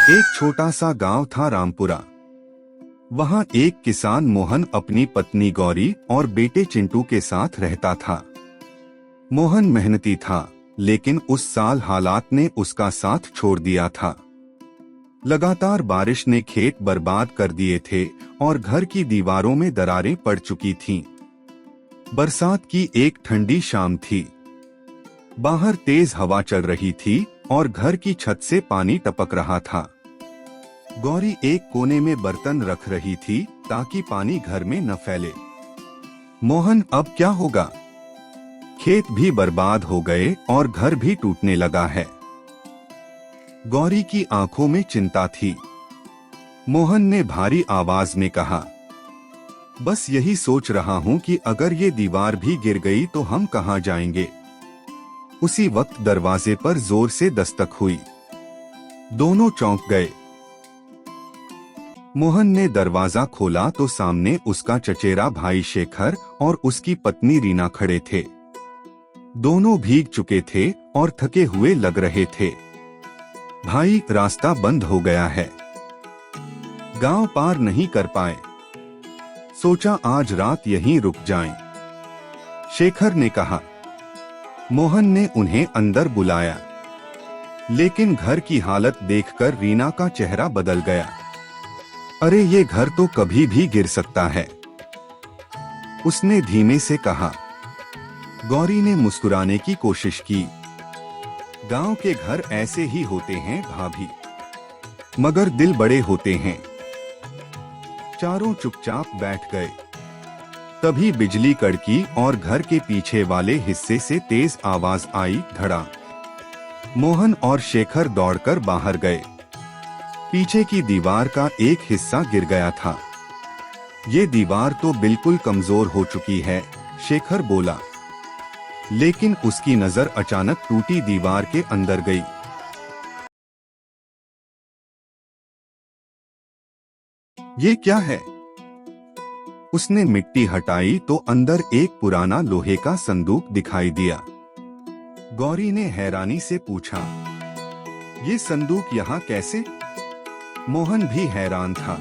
एक छोटा सा गांव था रामपुरा। वहां एक किसान मोहन अपनी पत्नी गौरी और बेटे चिंटू के साथ रहता था। मोहन मेहनती था, लेकिन उस साल हालात ने उसका साथ छोड़ दिया था। लगातार बारिश ने खेत बर्बाद कर दिए थे और घर की दीवारों में दरारें पड़ चुकी थीं। बरसात की एक ठंडी शाम थी। बाहर तेज हवा चल रही थी और घर की छत से पानी टपक रहा था। गौरी एक कोने में बर्तन रख रही थी ताकि पानी घर में न फैले। मोहन, अब क्या होगा? खेत भी बर्बाद हो गए और घर भी टूटने लगा है। गौरी की आंखों में चिंता थी। मोहन ने भारी आवाज में कहा, बस यही सोच रहा हूं कि अगर ये दीवार भी गिर गई तो हम कहां जाएंगे। उसी वक्त दरवाजे पर जोर से दस्तक हुई। दोनों चौंक गए। मोहन ने दरवाजा खोला तो सामने उसका चचेरा भाई शेखर और उसकी पत्नी रीना खड़े थे। दोनों भीग चुके थे और थके हुए लग रहे थे। भाई, रास्ता बंद हो गया है, गांव पार नहीं कर पाए। सोचा आज रात यहीं रुक जाएं। शेखर ने कहा। मोहन ने उन्हें अंदर बुलाया, लेकिन घर की हालत देखकर रीना का चेहरा बदल गया। अरे, ये घर तो कभी भी गिर सकता है, उसने धीमे से कहा। गौरी ने मुस्कुराने की कोशिश की। गांव के घर ऐसे ही होते हैं भाभी, मगर दिल बड़े होते हैं। चारों चुपचाप बैठ गए। तभी बिजली कड़की और घर के पीछे वाले हिस्से से तेज आवाज आई, धड़ा। मोहन और शेखर दौड़कर बाहर गए। पीछे की दीवार का एक हिस्सा गिर गया था। ये दीवार तो बिल्कुल कमजोर हो चुकी है, शेखर बोला। लेकिन उसकी नजर अचानक टूटी दीवार के अंदर गई। ये क्या है? उसने मिट्टी हटाई तो अंदर एक पुराना लोहे का संदूक दिखाई दिया। गौरी ने हैरानी से पूछा, ये संदूक यहाँ कैसे? मोहन भी हैरान था।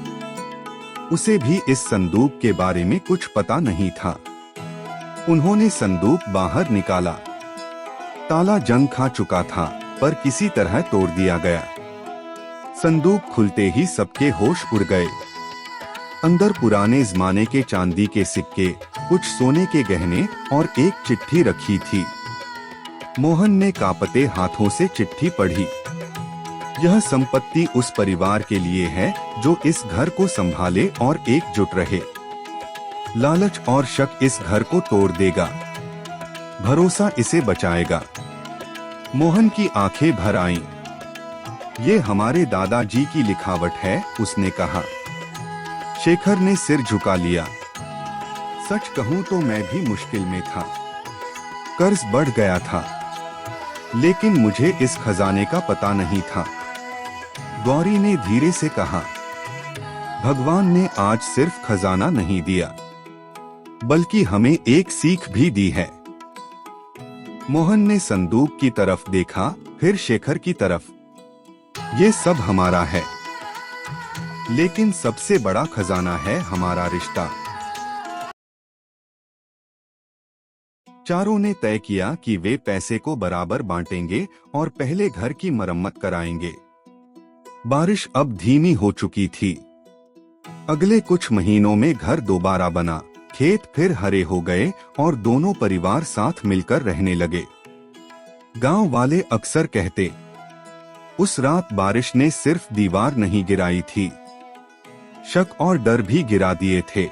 उसे भी इस संदूक के बारे में कुछ पता नहीं था। उन्होंने संदूक बाहर निकाला। ताला जंग खा चुका था, पर किसी तरह तोड़ दिया गया। संदूक खुलते ही सबके होश उड़ गए। अंदर पुराने जमाने के चांदी के सिक्के, कुछ सोने के गहने और एक चिट्ठी रखी थी। मोहन ने कांपते हाथों से चिट्ठी पढ़ी। यह संपत्ति उस परिवार के लिए है जो इस घर को संभाले और एकजुट रहे। लालच और शक इस घर को तोड़ देगा, भरोसा इसे बचाएगा। मोहन की आंखें भर आईं। ये हमारे दादाजी की लिखावट है, उसने कहा। शेखर ने सिर झुका लिया। सच कहूं तो मैं भी मुश्किल में था। कर्ज बढ़ गया था, लेकिन मुझे इस खजाने का पता नहीं था। गौरी ने धीरे से कहा, भगवान ने आज सिर्फ खजाना नहीं दिया, बल्कि हमें एक सीख भी दी है। मोहन ने संदूक की तरफ देखा, फिर शेखर की तरफ। ये सब हमारा है, लेकिन सबसे बड़ा खजाना है हमारा रिश्ता। चारों ने तय किया कि वे पैसे को बराबर बांटेंगे और पहले घर की मरम्मत कराएंगे। बारिश अब धीमी हो चुकी थी। अगले कुछ महीनों में घर दोबारा बना, खेत फिर हरे हो गए और दोनों परिवार साथ मिलकर रहने लगे। गांव वाले अक्सर कहते, उस रात बारिश ने सिर्फ दीवार नहीं गिराई थी, शक और डर भी गिरा दिए थे।